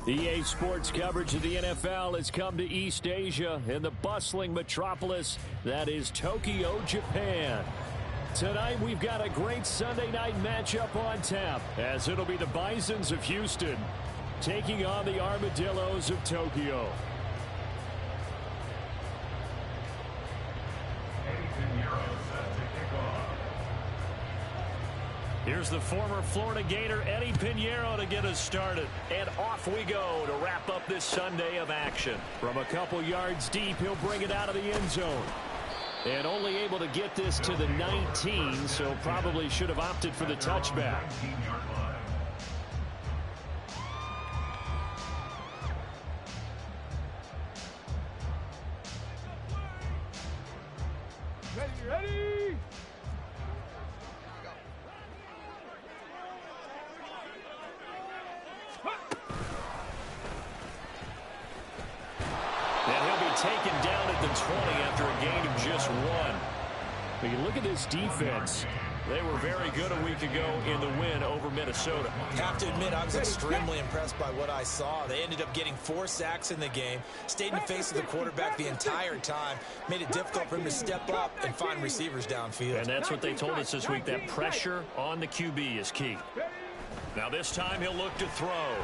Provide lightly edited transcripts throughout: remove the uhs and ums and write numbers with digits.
EA Sports coverage of the NFL has come to East Asia in the bustling metropolis that is Tokyo, Japan. Tonight we've got a great Sunday night matchup on tap, as it'll be the Bisons of Houston taking on the Armadillos of Tokyo. Here's the former Florida Gator Eddie Pinheiro to get us started. And off we go to wrap up this Sunday of action. From a couple yards deep, he'll bring it out of the end zone. And only able to get this to the 19, so probably should have opted for the touchback. Ready! Taken down at the 20 after a gain of just 1. When you look at this defense, they were very good a week ago in the win over Minnesota. Have to admit, I was extremely impressed by what I saw. They ended up getting 4 sacks in the game, stayed in the face of the quarterback the entire time, made it difficult for him to step up and find receivers downfield. And that's what they told us this week, that pressure on the QB is key. Now this time he'll look to throw.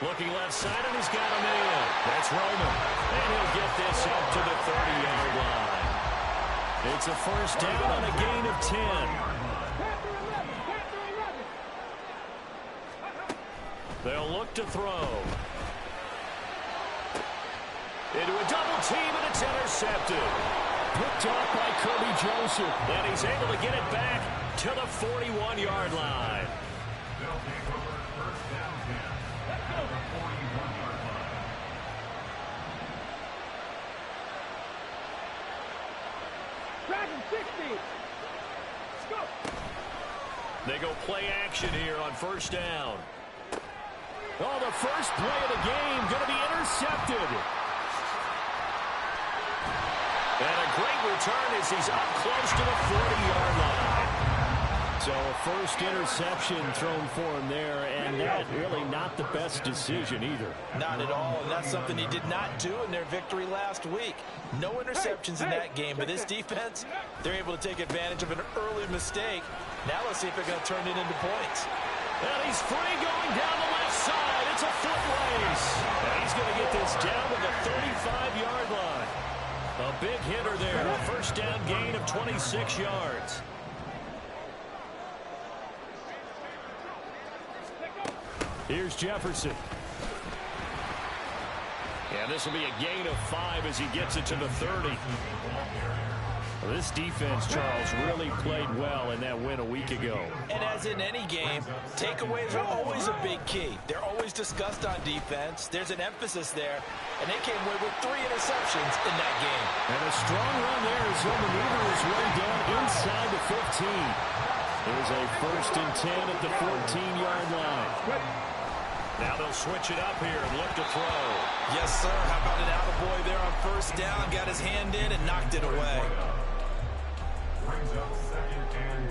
Looking left side, and he's got him in. That's Roman. And he'll get this up to the 30-yard line. It's a first down on a gain of 10. They'll look to throw. Into a double team, and it's intercepted. Picked off by Kirby Joseph. And he's able to get it back to the 41-yard line. They go play action here on first down. Oh, the first play of the game going to be intercepted. And a great return as he's up close to the 40-yard line. So a first interception thrown for him there, and that really not the best decision either. Not at all, and that's something he did not do in their victory last week. No interceptions in that game, but this defense, they're able to take advantage of an early mistake. Now let's see if they're going to turn it into points. And he's free going down the left side. It's a foot race. And he's going to get this down to the 35-yard line. A big hitter there. A first down gain of 26 yards. Here's Jefferson. And this will be a gain of 5 as he gets it to the 30. Well, this defense, Charles, really played well in that win a week ago. And as in any game, takeaways are always a big key. They're always discussed on defense. There's an emphasis there, and they came away with 3 interceptions in that game. And a strong run there as he'll maneuver his way down inside the 15. There's a first and 10 at the 14-yard line. Now they'll switch it up here and look to throw. Yes, sir. How about an attaboy there on first down? Got his hand in and knocked it away. Brings up 2nd and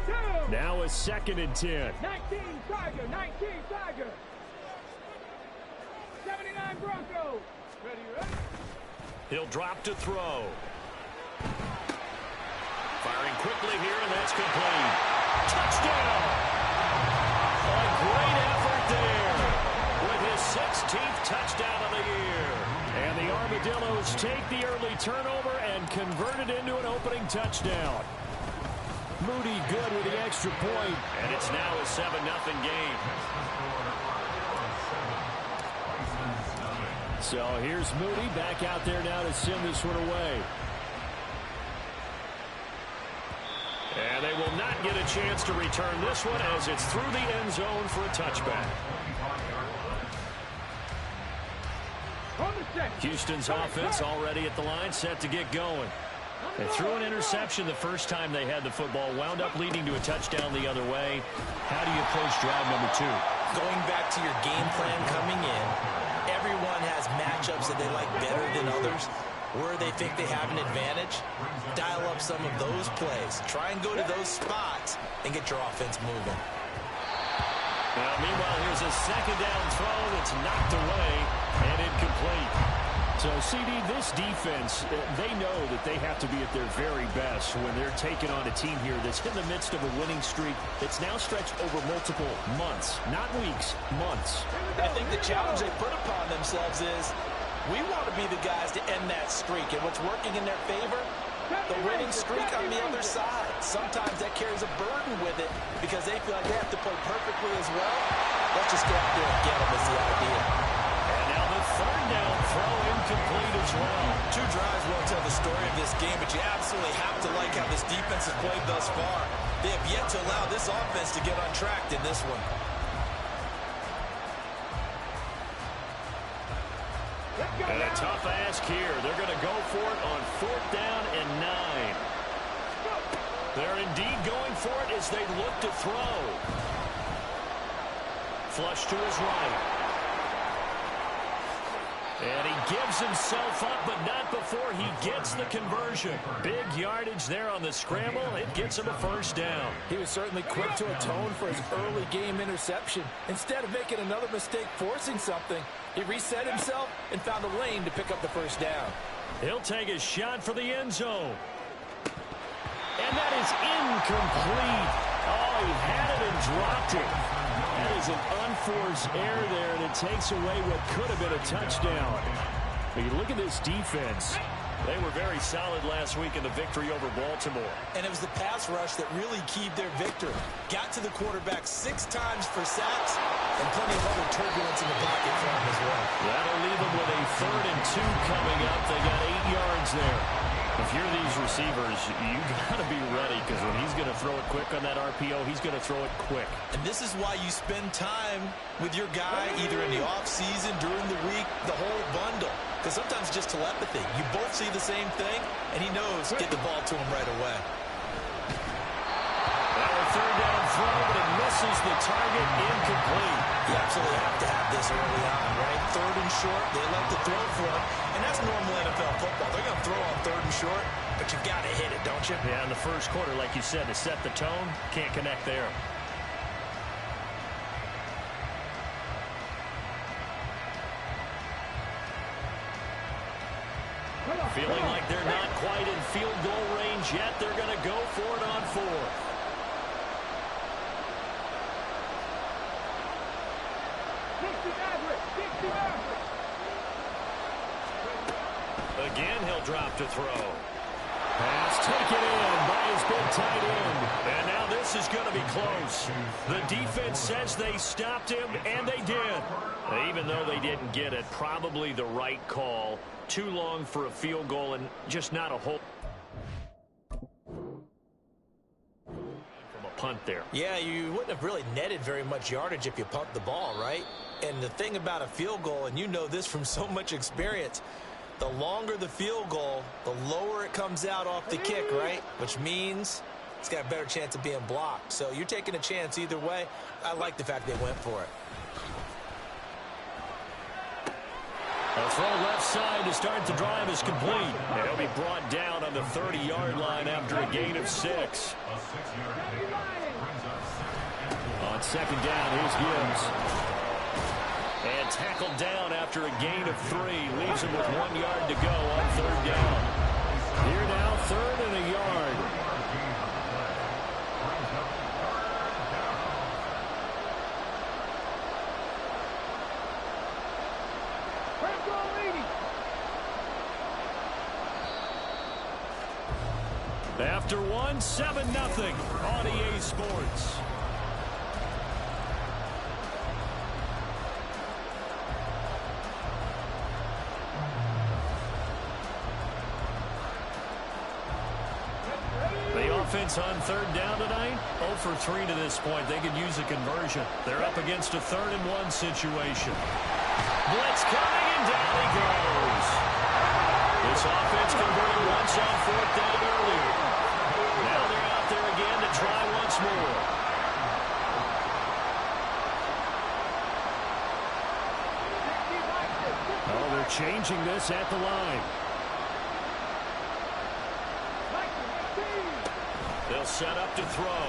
10. Now a 2nd and 10. 19 Tiger, 19 Tiger. 79 Broncos. Ready? He'll drop to throw. Firing quickly here, and that's complete. Touchdown! A great effort there with his 16th touchdown of the year. And the Armadillos take the early turnover and convert it into an opening touchdown. Moody good with the extra point, and it's now a 7-0 game. So here's Moody back out there now to send this one away. And they will not get a chance to return this one as it's through the end zone for a touchback. Houston's offense already at the line, set to get going. They threw an interception the first time they had the football, wound up leading to a touchdown the other way. How do you approach drive number 2? Going back to your game plan coming in, everyone has matchups that they like better than others. where they think they have an advantage, dial up some of those plays. Try and go to those spots and get your offense moving. Now, meanwhile, here's a second down throw that's knocked away and incomplete. So, CD, this defense, they know that they have to be at their very best when they're taking on a team here that's in the midst of a winning streak that's now stretched over multiple months, not weeks, months. I think the challenge they put upon themselves is we want to be the guys to end that streak. And what's working in their favor? The winning streak on the other side. Sometimes that carries a burden with it because they feel like they have to play perfectly as well. Let's just go out there and get them is the idea. And now the third down throw incomplete as well. Two drives won't tell the story of this game, but you absolutely have to like how this defense has played thus far. They have yet to allow this offense to get untracked in this one. And a tough ask here. They're going to go for it on 4th down and 9. They're indeed going for it as they look to throw. Flush to his right. And he gives himself up, but not before he gets the conversion. Big yardage there on the scramble. It gets him a first down. He was certainly quick to atone for his early game interception. Instead of making another mistake forcing something, he reset himself and found a lane to pick up the first down. He'll take a shot for the end zone. And that is incomplete. Oh, he had it and dropped it. That is an unforced error there, and it takes away what could have been a touchdown. But you look at this defense. They were very solid last week in the victory over Baltimore. And it was the pass rush that really keyed their victory. Got to the quarterback 6 times for sacks and plenty of other turbulence in the pocket for him as well. That'll leave them with a 3rd and 2 coming up. They got 8 yards there. If you're these receivers, you got to be ready because when he's going to throw it quick on that RPO, he's going to throw it quick. And this is why you spend time with your guy either in the offseason, during the week, the whole bundle. Because sometimes just telepathy. You both see the same thing, and he knows get the ball to him right away. Now a 3rd down throw, but it misses the target, incomplete. You absolutely have to have this early on, right? 3rd and short, they like to throw for it. And that's normal NFL football. They're going to throw on 3rd and short, but you've got to hit it, don't you? Yeah, in the first quarter, like you said, to set the tone, can't connect there. Feeling like they're not quite in field goal range yet. They're going to go for it on 4th. Again, he'll drop to throw. Pass taken in by his big tight end. And now this is going to be close. The defense says they stopped him, and they did. Even though they didn't get it, probably the right call. Too long for a field goal and just not a whole from a punt there. Yeah, you wouldn't have really netted very much yardage if you pumped the ball, right? And the thing about a field goal, and you know this from so much experience, the longer the field goal, the lower it comes out off the kick, right? Which means it's got a better chance of being blocked. So you're taking a chance either way. I like the fact they went for it. A throw left side to start the drive is complete. And he'll be brought down on the 30-yard line after a gain of 6. On 2nd down, here's Gibbs. And tackled down after a gain of 3. Leaves him with 1 yard to go on 3rd down. Here now, 3rd and a yard. After 1, 7-0 on EA Sports. The offense on 3rd down tonight, 0 for 3 to this point. They could use a conversion. They're up against a 3rd and 1 situation. Blitz coming, and down he goes. This offense converted once on 4th down earlier. Now they're out there again to try once more. Oh, they're changing this at the line. set up to throw.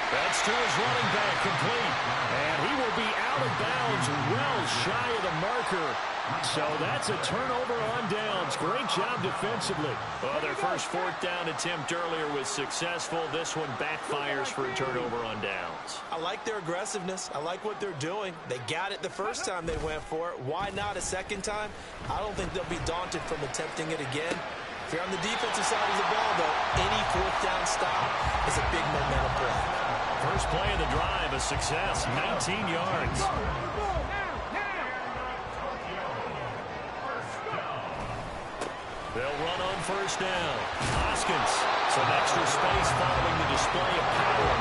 That's to his running back, complete. And he will be out of bounds, well shy of the marker. So that's a turnover on downs. Great job defensively. Well, their first fourth down attempt earlier was successful. This one backfires for a turnover on downs. I like their aggressiveness. I like what they're doing. They got it the first time they went for it. Why not a second time? I don't think they'll be daunted from attempting it again. If you're on the defensive side of the ball, though, any fourth down stop is a big momentum play. First play of the drive, a success, 19 yards. They'll run on first down. Hoskins, some extra space following the display of power.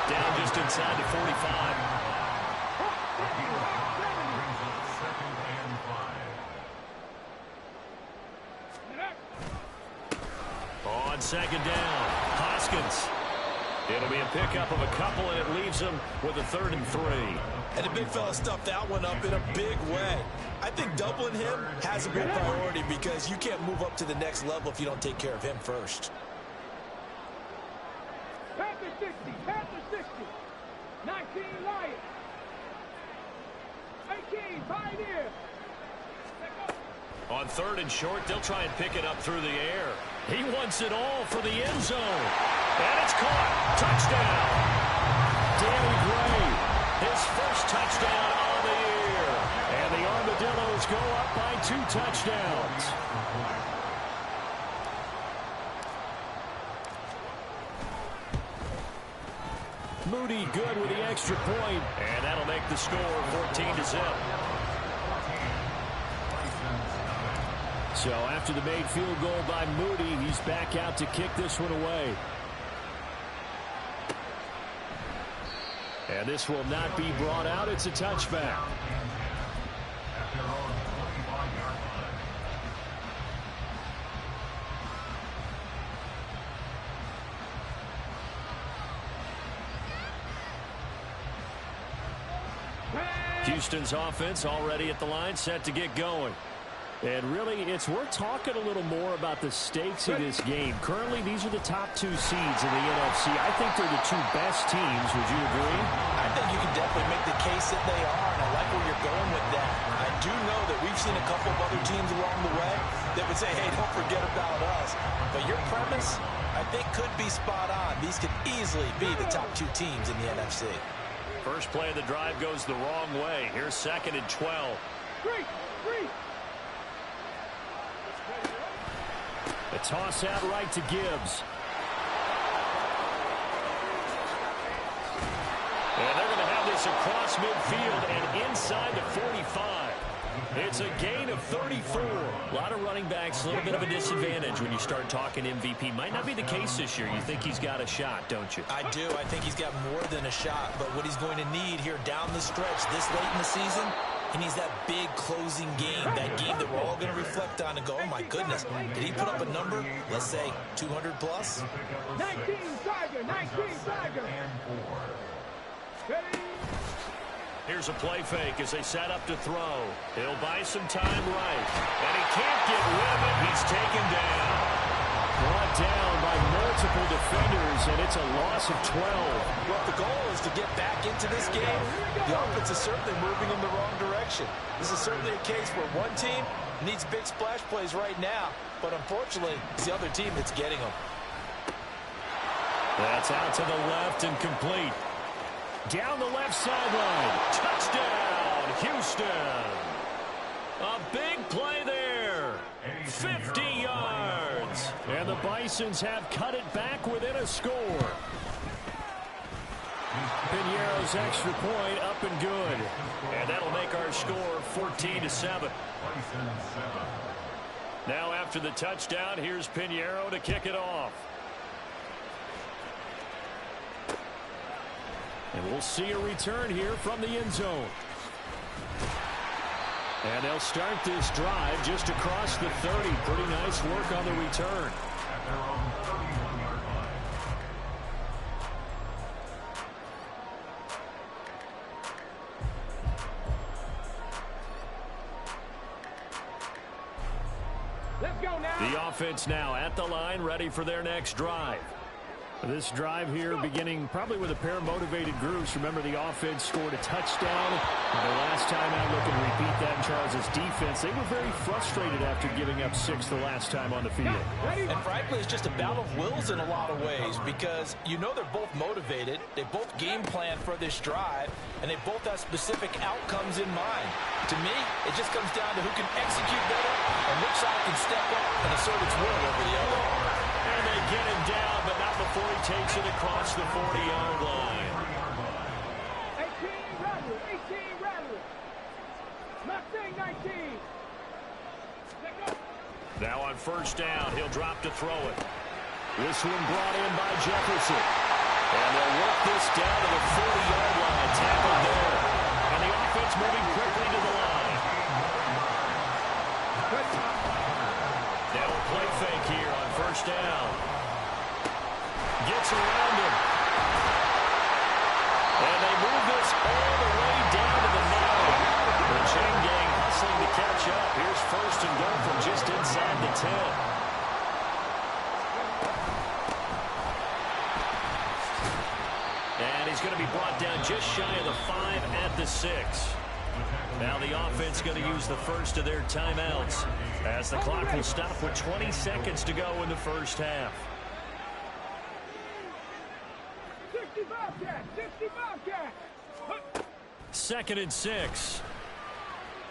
Down just inside the 45. On second down, Hoskins. It'll be a pickup of a couple, and it leaves them with a 3rd and 3. And the big fella stuffed that one up in a big way. I think doubling him has a big priority because you can't move up to the next level if you don't take care of him first. Panther 60, Panther 60. 19 Lions. 18 Pioneer. On 3rd and short, they'll try and pick it up through the air. He wants it all for the end zone. And it's caught. Touchdown. Danny Gray, his first touchdown on the year. And the Armadillos go up by 2 touchdowns. Moody good with the extra point. And that'll make the score 14-0. So after the made field goal by Moody, he's back out to kick this one away. And this will not be brought out. It's a touchback. Houston's offense already at the line, set to get going. And really, it's worth talking a little more about the stakes of this game. Currently, these are the top 2 seeds in the NFC. I think they're the 2 best teams. Would you agree? I think you can definitely make the case that they are, and I like where you're going with that. I do know that we've seen a couple of other teams along the way that would say, hey, don't forget about us. But your premise, I think, could be spot on. These could easily be the top 2 teams in the NFC. First play of the drive goes the wrong way. Here's 2nd and 12. Three. A toss out right to Gibbs. And they're going to have this across midfield and inside the 45. It's a gain of 34. A lot of running backs, a little bit of a disadvantage when you start talking MVP. Might not be the case this year. You think he's got a shot, don't you? I do. I think he's got more than a shot. But what he's going to need here down the stretch this late in the season, he needs that big closing game, that game that we're all going to reflect on and go, oh, my goodness, did he put up a number, let's say, 200 plus? 19 Tiger, 19 Tiger. Ready? Here's a play fake as they set up to throw. He'll buy some time right. And he can't get rid of it. He's taken down. Brought down by multiple defenders, and it's a loss of 12. Well, if the goal is to get back into this game, the offense is certainly moving in the wrong direction. This is certainly a case where one team needs big splash plays right now, but unfortunately, it's the other team that's getting them. That's out to the left and complete. Down the left sideline. Touchdown, Houston. A big play there. 50 yards. And the Bisons have cut it back within a score. Piñeiro's extra point up and good. And that'll make our score 14-7. Now after the touchdown, here's Piñeiro to kick it off. And we'll see a return here from the end zone. And they'll start this drive just across the 30. Pretty nice work on the return. Let's go now. The offense now at the line, ready for their next drive. This drive here beginning probably with a pair of motivated groups. Remember, the offense scored a touchdown. And the last time out, looking to repeat that in Charles' defense. They were very frustrated after giving up 6 the last time on the field. And frankly, it's just a battle of wills in a lot of ways because you know they're both motivated. They both game plan for this drive, and they both have specific outcomes in mind. To me, it just comes down to who can execute better and which side can step up and assert its will over the other. And they get him down, but not before he takes it across the 40-yard line. 18 rattle. Mustang 19. Now on first down, he'll drop to throw it. This one brought in by Jefferson. And they'll work this down to the 40-yard line. Tackled there. And the offense moving quickly to the line. Now a play fake here on first down. Gets around him. And they move this all the way down to the 9. The chain gang hustling to catch up. Here's first and goal from just inside the 10. And he's going to be brought down just shy of the 5 at the 6. Now the offense going to use the first of their timeouts as the clock will stop with 20 seconds to go in the first half. 60 Bobcats. 2nd and 6.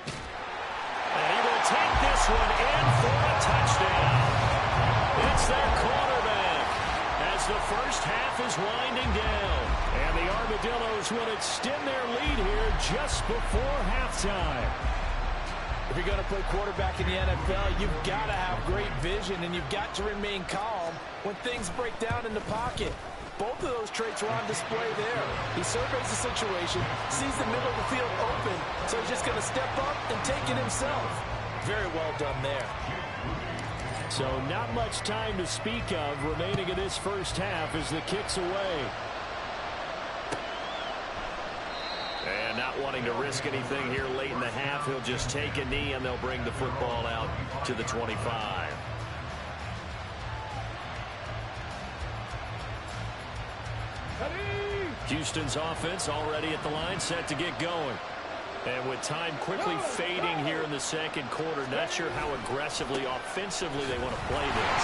And he will take this one in for a touchdown. It's their quarterback as the first half is winding down. And the Armadillos will extend their lead here just before halftime. If you're going to play quarterback in the NFL, you've got to have great vision, and you've got to remain calm when things break down in the pocket. Both of those traits are on display there. He surveys the situation, sees the middle of the field open, so he's just going to step up and take it himself. Very well done there. So not much time to speak of remaining in this first half as the kick's away. And not wanting to risk anything here late in the half, he'll just take a knee and they'll bring the football out to the 25. Houston's offense already at the line, set to get going. And with time quickly fading here in the second quarter, not sure how aggressively, offensively they want to play this.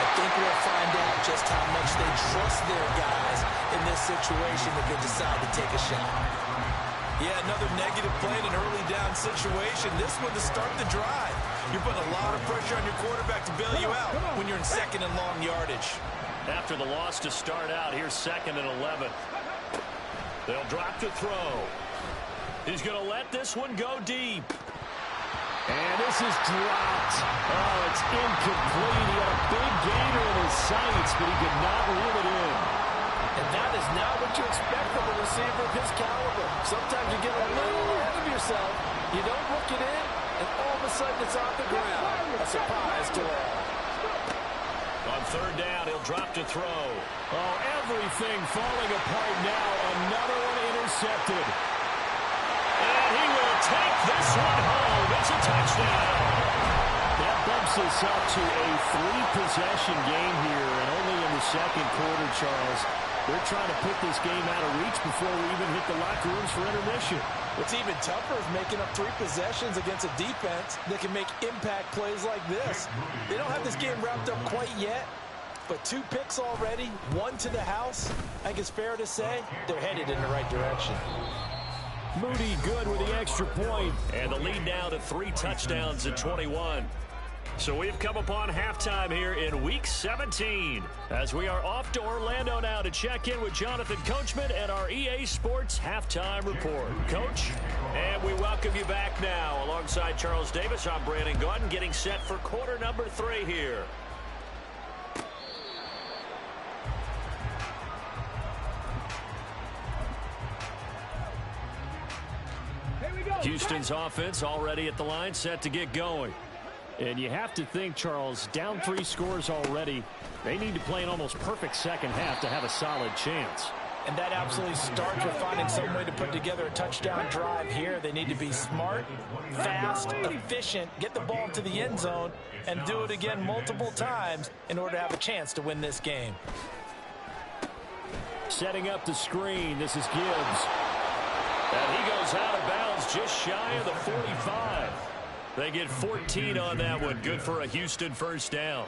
I think we'll find out just how much they trust their guys in this situation if they decide to take a shot. Yeah, another negative play in an early down situation. This one to start the drive. You're putting a lot of pressure on your quarterback to bail you out when you're in second and long yardage. After the loss to start out, here's 2nd and 11. They'll drop to throw. He's going to let this one go deep. And this is dropped. Oh, it's incomplete. He had a big gainer in his sights, but he could not reel it in. And that is not what you expect from a receiver of his caliber. Sometimes you get a little ahead of yourself. You don't look it in, and all of a sudden it's off the ground. A surprise to all. On third down, he'll drop to throw. Oh, everything falling apart now. Another one intercepted. And he will take this one home. It's a touchdown. That bumps us up to a 3-possession game here, and only in the second quarter, Charles. They're trying to put this game out of reach before we even hit the locker rooms for intermission. What's even tougher is making up 3 possessions against a defense that can make impact plays like this. They don't have this game wrapped up quite yet, but 2 picks already, 1 to the house. I think it's fair to say they're headed in the right direction. Moody good with the extra point, and the lead now to 3 touchdowns at 21. So we've come upon halftime here in Week 17 as we are off to Orlando now to check in with Jonathan Coachman and our EA Sports Halftime Report. Coach, and we welcome you back now. Alongside Charles Davis, I'm Brandon Gordon, getting set for quarter number 3 here. Houston's offense already at the line, set to get going. And you have to think, Charles, down 3 scores already. They need to play an almost perfect second half to have a solid chance. And that absolutely starts with finding some way to put together a touchdown drive here. They need to be smart, fast, efficient, get the ball to the end zone, and do it again multiple times in order to have a chance to win this game. Setting up the screen, this is Gibbs. And he goes out of bounds just shy of the 45. They get 14 on that one. Good for a Houston first down.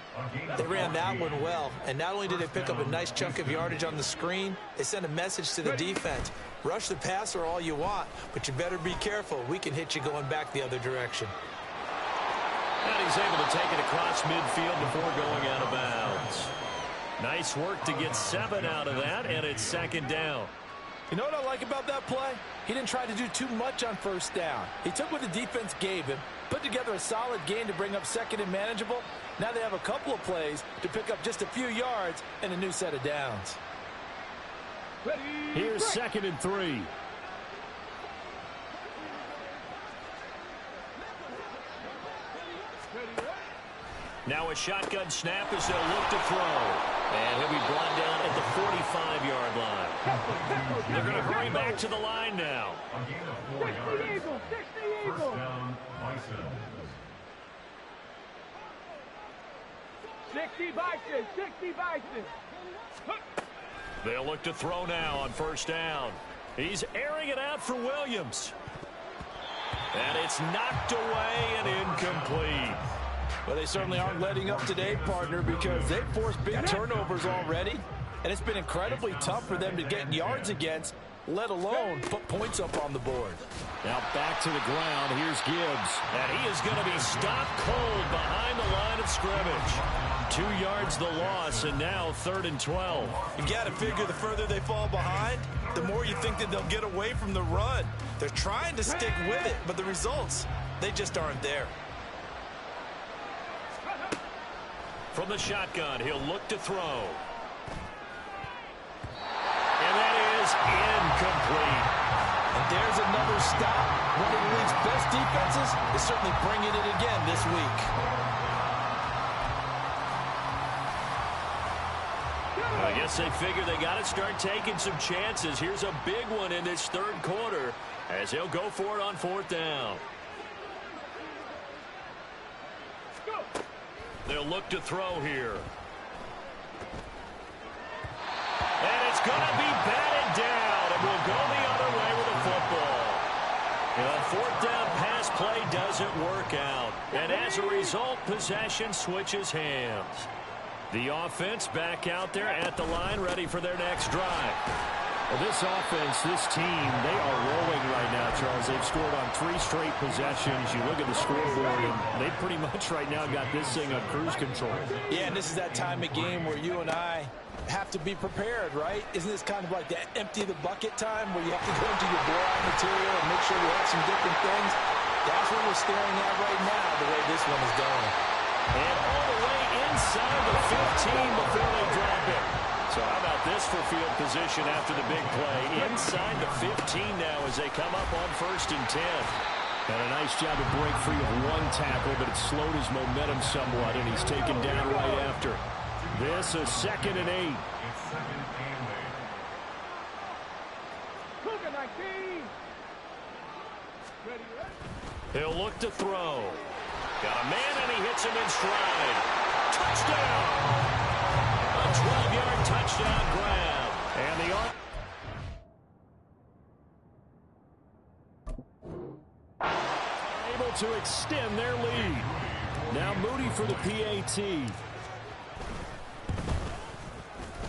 They ran that one well, and not only did they pick up a nice chunk of yardage on the screen, they sent a message to the defense. Rush the passer all you want, but you better be careful. We can hit you going back the other direction. And he's able to take it across midfield before going out of bounds. Nice work to get 7 out of that, and it's second down. You know what I like about that play? He didn't try to do too much on first down. He took what the defense gave him, put together a solid gain to bring up second and manageable. Now they have a couple of plays to pick up just a few yards and a new set of downs. Here's second and 3. Now a shotgun snap as they'll look to throw. And he'll be brought down at the 45-yard line. They're going to hurry back to the line now. 60 Eagles, 60 Eagles. 60 Bisons, 60 Bisons. They'll look to throw now on first down. He's airing it out for Williams. And it's knocked away and incomplete. Well, they certainly aren't letting up today, partner, because they've forced big turnovers already, and it's been incredibly tough for them to get yards against, let alone put points up on the board. Now back to the ground. Here's Gibbs. And he is going to be stopped cold behind the line of scrimmage. 2 yards the loss, and now 3rd and 12. You got to figure the further they fall behind, the more you think that they'll get away from the run. They're trying to stick with it, but the results, they just aren't there. From the shotgun, he'll look to throw. And that is incomplete. And there's another stop. One of the league's best defenses is certainly bringing it again this week. I guess they figure they got to start taking some chances. Here's a big one in this 3rd quarter as he'll go for it on 4th down. They'll look to throw here. And it's going to be batted down, and we'll go the other way with the football. A 4th down pass play doesn't work out, and as a result, possession switches hands. The offense back out there at the line, ready for their next drive. Well, this offense, this team, they are rolling right now, Charles. They've scored on 3 straight possessions. You look at the scoreboard, and they pretty much right now got this thing on cruise control. Yeah, and this is that time of game where you and I have to be prepared, right? Isn't this kind of like that empty the bucket time where you have to go into your blowout material and make sure you have some different things? That's what we're staring at right now, the way this one is going. And all the way inside the 15 before they drop it. So how about this for field position after the big play? Inside the 15 now as they come up on 1st and 10. And a nice job to break free of 1 tackle, but it slowed his momentum somewhat, and he's taken down right after. This is 2nd and 8. Cougar 19. He'll look to throw. Got a man, and he hits him in stride. Touchdown! A 12-yard touchdown grab. And the able to extend their lead. Now Moody for the PAT.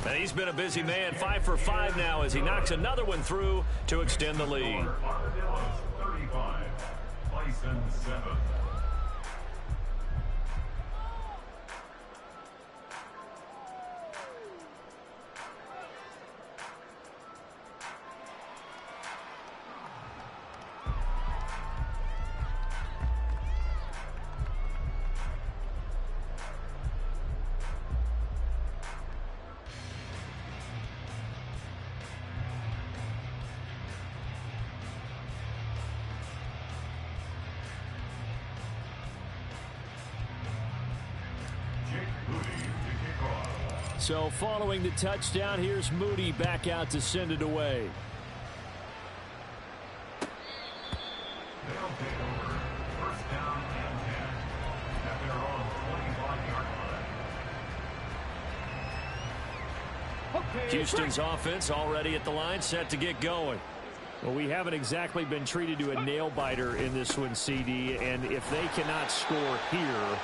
And he's been a busy man, 5 for 5 now as he knocks another one through to extend the lead. Armadillos 35, Bisons 7. So following the touchdown, here's Moody back out to send it away. They'll take over. First down and 10 at their own 25-yard line. Houston's offense already at the line, set to get going. Well, we haven't exactly been treated to a nail-biter in this one, CD, and if they cannot score here,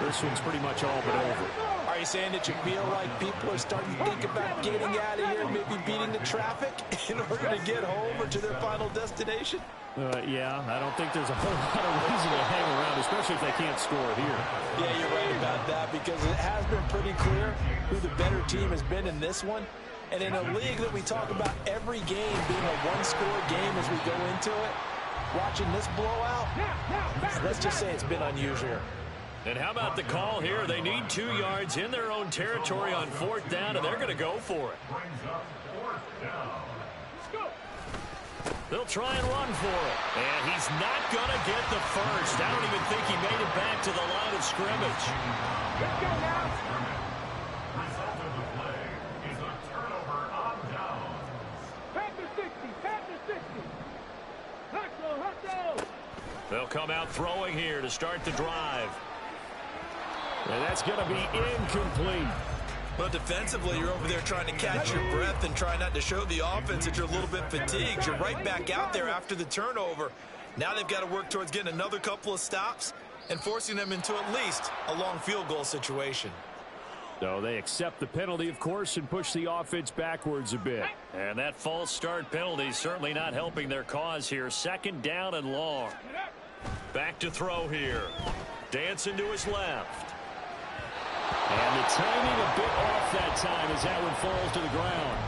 this one's pretty much all but over. Are you saying that you feel like people are starting to think about getting out of here, maybe beating the traffic in order to get home or to their final destination? Yeah, I don't think there's a whole lot of reason to hang around, especially if they can't score here. Yeah, you're right about that, because it has been pretty clear who the better team has been in this one. And in a league that we talk about every game being a one-score game as we go into it, watching this blowout, let's just say it's been unusual. And how about the call here? They need 2 yards in their own territory on 4th down, and they're going to go for it. Brings up 4th down. They'll try and run for it. And he's not going to get the first. I don't even think he made it back to the line of scrimmage. Let's go now. Result of the play is a turnover on downs. Panther 60. Panther 60. Hustle. They'll come out throwing here to start the drive. And that's going to be incomplete. But defensively, you're over there trying to catch your breath and try not to show the offense that you're a little bit fatigued. You're right back out there after the turnover. Now they've got to work towards getting another couple of stops and forcing them into at least a long field goal situation. So they accept the penalty, of course, and push the offense backwards a bit. And that false start penalty certainly not helping their cause here. 2nd down and long. Back to throw here. Dancing to his left. And the timing a bit off that time as that one falls to the ground.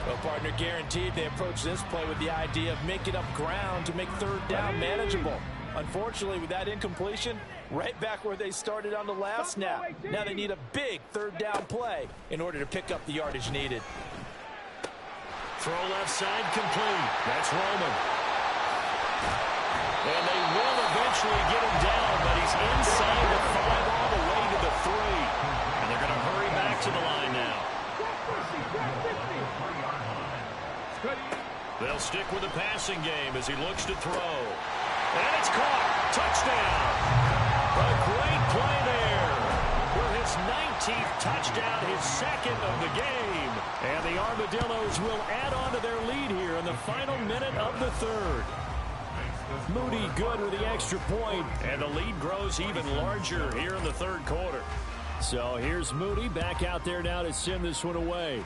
Well, partner, guaranteed they approach this play with the idea of making up ground to make 3rd down manageable. Unfortunately, with that incompletion, right back where they started on the last snap. Now they need a big 3rd down play in order to pick up the yardage needed. Throw left side complete. That's Roman. And they will eventually get him down, but he's inside the 5 all the way to the 3. And they're going to hurry back to the line now. They'll stick with the passing game as he looks to throw. And it's caught. Touchdown. A great play there. For his 19th touchdown, his 2nd of the game. And the Armadillos will add on to their lead here in the final minute of the 3rd. Moody good with the extra point, and the lead grows even larger here in the 3rd quarter. So here's Moody back out there now to send this one away.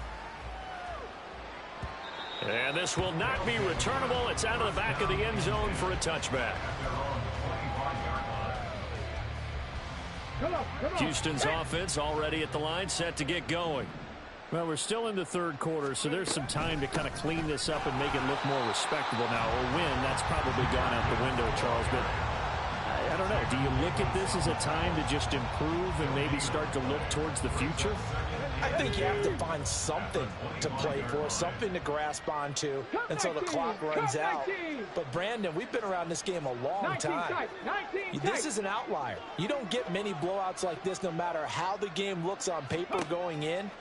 And this will not be returnable. It's out of the back of the end zone for a touchback. Houston's offense already at the line, set to get going. Well, we're still in the 3rd quarter, so there's some time to kind of clean this up and make it look more respectable now. A win, that's probably gone out the window, Charles, but I don't know. Do you look at this as a time to just improve and maybe start to look towards the future? I think you have to find something to play for, something to grasp onto until the clock runs out. But, Brandon, we've been around this game a long time. This is an outlier. You don't get many blowouts like this no matter how the game looks on paper going in.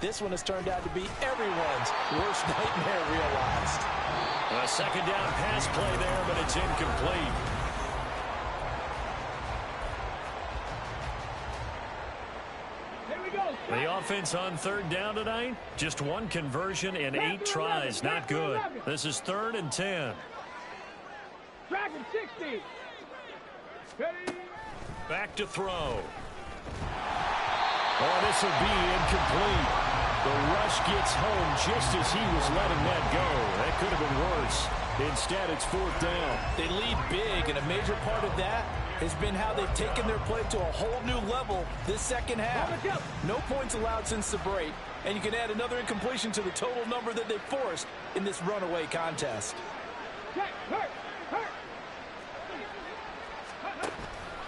This one has turned out to be everyone's worst nightmare realized. A 2nd down pass play there, but it's incomplete. The offense on 3rd down tonight, just 1 conversion in 8 tries. Not good. This is 3rd and 10. Dragon 60. Back to throw. Oh, this will be incomplete. The rush gets home just as he was letting that go. That could have been worse. Instead, it's 4th down. They lead big, and a major part of that has been how they've taken their play to a whole new level this 2nd half. No points allowed since the break, and you can add another incompletion to the total number that they forced in this runaway contest.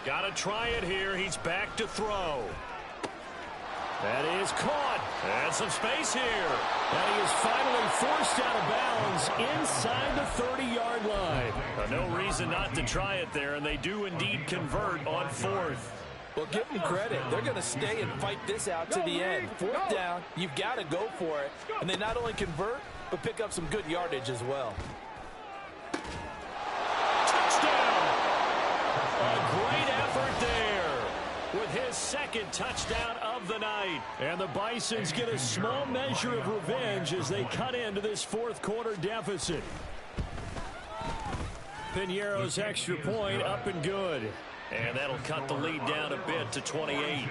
Got to try it here. He's back to throw. That is caught. And some space here. And he is finally forced out of bounds inside the 30-yard line. No reason not to try it there, and they do indeed convert on 4th. Well, give them credit. They're going to stay and fight this out to the end. Fourth down, you've got to go for it. And they not only convert, but pick up some good yardage as well. Touchdown! A great effort there with his second touchdown of the night. And the Bisons get a small measure of revenge as they cut into this fourth quarter deficit. Piñeiro's extra point up and good. And that'll cut the lead down a bit to 28.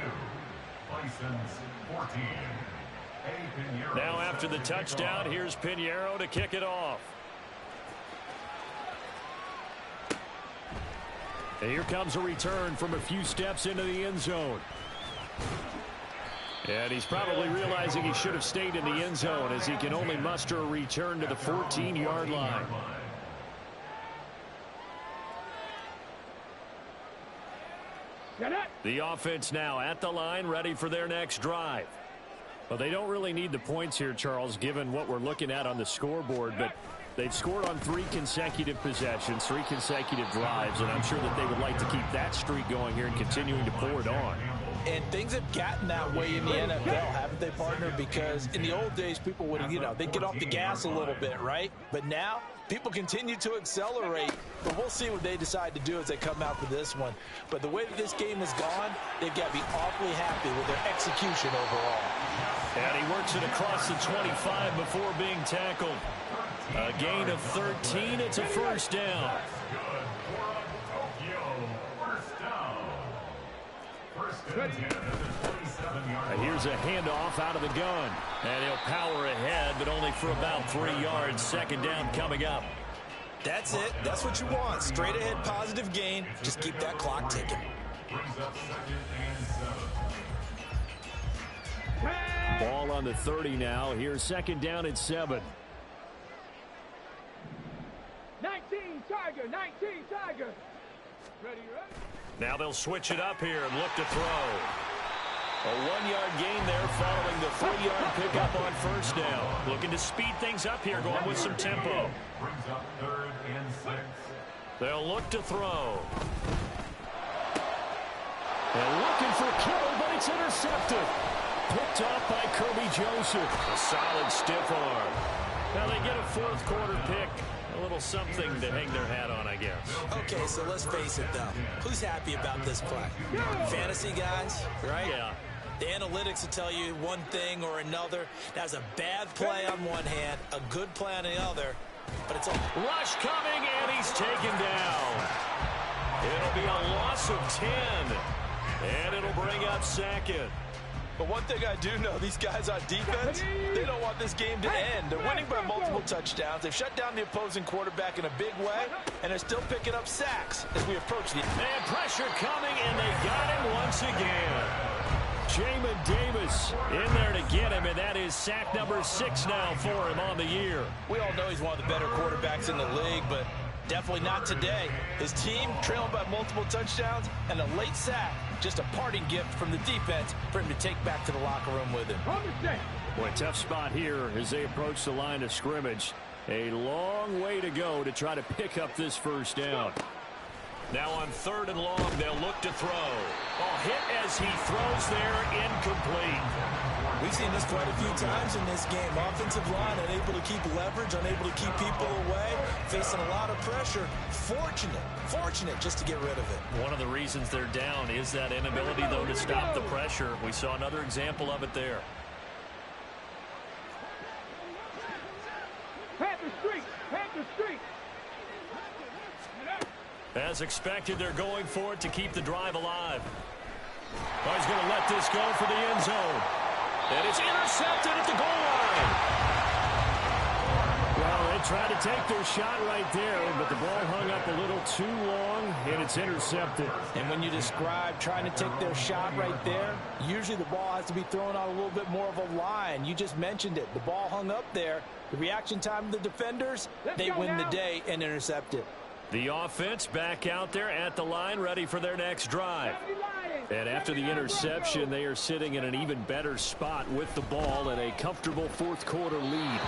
Now after the touchdown, here's Piñeiro to kick it off. And here comes a return from a few steps into the end zone. And he's probably realizing he should have stayed in the end zone as he can only muster a return to the 14-yard line. The offense now at the line, ready for their next drive. Well, they don't really need the points here, Charles, given what we're looking at on the scoreboard, but they've scored on 3 consecutive possessions, 3 consecutive drives, and I'm sure that they would like to keep that streak going here and continuing to pour it on. And things have gotten that way in the NFL, haven't they, partner? Because in the old days, people would, they'd get off the gas a little bit, right? But now, people continue to accelerate. But we'll see what they decide to do as they come out for this one. But the way that this game has gone, they've got to be awfully happy with their execution overall. And he works it across the 25 before being tackled. A gain of 13. It's a first down. Here's a handoff out of the gun. And he'll power ahead, but only for about 3 yards. Second down coming up. That's it. That's what you want. Straight ahead positive gain. Just keep that clock ticking. Ball on the 30 now. Here's second down at 7. 19 Tiger, 19 Tiger. Ready, ready? Now they'll switch it up here and look to throw. A 1-yard gain there following the 3-yard pickup on first down. Looking to speed things up here, going with some tempo. Brings up 3rd and 6. They'll look to throw. They're looking for Kittle, but it's intercepted. Picked off by Kirby Joseph. A solid stiff arm. Now they get a fourth quarter pick. A little something to hang their hat on, I guess. Okay, so let's face it, though. Who's happy about this play? Fantasy guys, right? Yeah. The analytics will tell you one thing or another. That's a bad play on one hand, a good play on the other. But it's a rush coming, and he's taken down. It'll be a loss of 10. And it'll bring up second. But one thing I do know, these guys on defense, they don't want this game to end. They're winning by multiple touchdowns. They've shut down the opposing quarterback in a big way, and they're still picking up sacks as we approach the end. And pressure coming, and they got him once again. Jamin Davis in there to get him, and that is sack number 6 now for him on the year. We all know he's one of the better quarterbacks in the league, but definitely not today. His team trailing by multiple touchdowns and a late sack. Just a parting gift from the defense for him to take back to the locker room with him. Boy, tough spot here as they approach the line of scrimmage. A long way to go to try to pick up this first down. Now on 3rd and long, they'll look to throw. Hit as he throws there, incomplete. We've seen this quite a few times in this game. Offensive line unable to keep leverage, unable to keep people away, facing a lot of pressure. Fortunate just to get rid of it. One of the reasons they're down is that inability, though, to stop the pressure. We saw another example of it there. Panther Street, Panther Street. As expected, they're going for it to keep the drive alive. He's going to let this go for the end zone. And it's intercepted at the goal line. Well, they tried to take their shot right there, but the ball hung up a little too long, and it's intercepted. And when you describe trying to take their shot right there, usually the ball has to be thrown on a little bit more of a line. You just mentioned it. The ball hung up there. The reaction time of the defenders, they win the day and intercept it. The offense back out there at the line, ready for their next drive. And after the interception, they are sitting in an even better spot with the ball and a comfortable fourth quarter lead.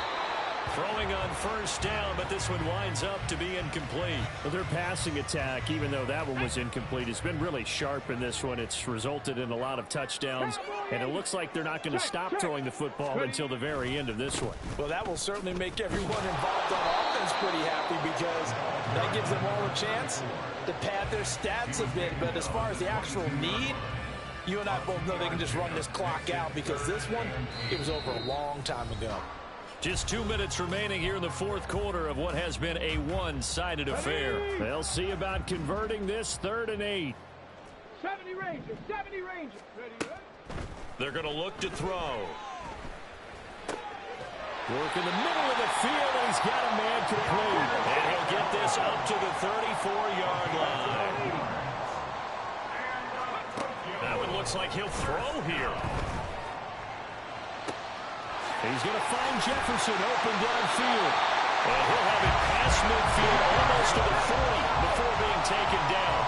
Throwing on first down, but this one winds up to be incomplete. Well, their passing attack, even though that one was incomplete, has been really sharp in this one. It's resulted in a lot of touchdowns, and it looks like they're not going to stop throwing the football until the very end of this one. Well, that will certainly make everyone involved on offense pretty happy because that gives them all a chance to pad their stats a bit. But as far as the actual need, you and I both know they can just run this clock out because this one, it was over a long time ago. Just 2 minutes remaining here in the fourth quarter of what has been a one-sided affair. They'll see about converting this 3rd and 8. 70 Rangers, 70 Rangers. Ready? They're going to look to throw. Work in the middle of the field, and he's got a man complete. And he'll get this up to the 34-yard line. That one looks like he'll throw here. He's going to find Jefferson open downfield. And he'll have it past midfield almost to the 40 before being taken down.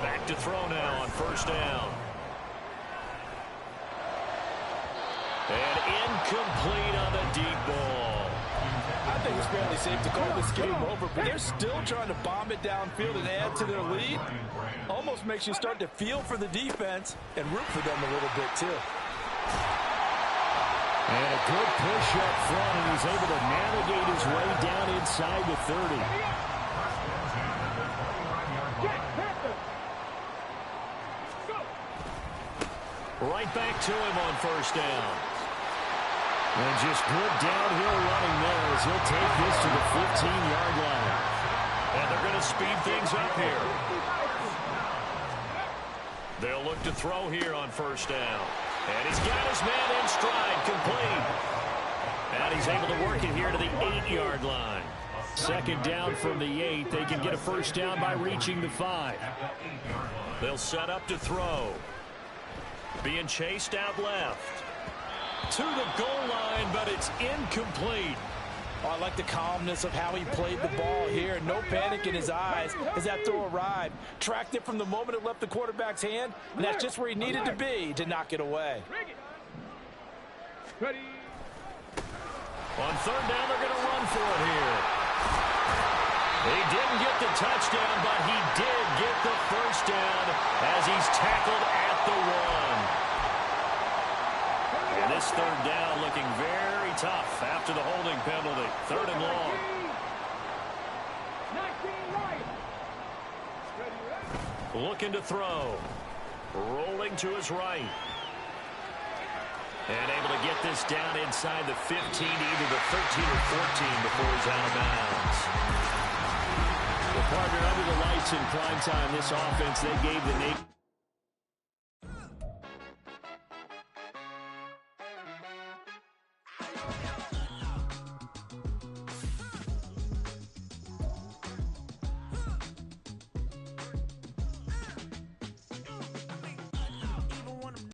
Back to throw now on first down. And incomplete on the deep ball. I think it's fairly safe to call this game over, but they're still trying to bomb it downfield and add to their lead. Almost makes you start to feel for the defense and root for them a little bit, too. And a good push up front, and he's able to navigate his way down inside the 30. Right back to him on first down. And just good downhill running there as he'll take this to the 15-yard line. And they're going to speed things up here. They'll look to throw here on first down. And he's got his man in stride, complete. And he's able to work it here to the 8-yard line. 2nd down from the 8. They can get a first down by reaching the 5. They'll set up to throw. Being chased out left. To the goal line, but it's incomplete. Oh, I like the calmness of how he played the ball here. No panic in his eyes as that throw arrived. Tracked it from the moment it left the quarterback's hand, and that's just where he needed to be to knock it away. Ready? On third down, they're going to run for it here. He didn't get the touchdown, but he did get the first down as he's tackled at the 1. And this third down looking very tough after the holding penalty. 3rd and long. 19 right. Ready? Looking to throw. Rolling to his right. And able to get this down inside the 15, either the 13 or 14 before he's out of bounds. Well, partner, under the lights in prime time, this offense, they gave the nation.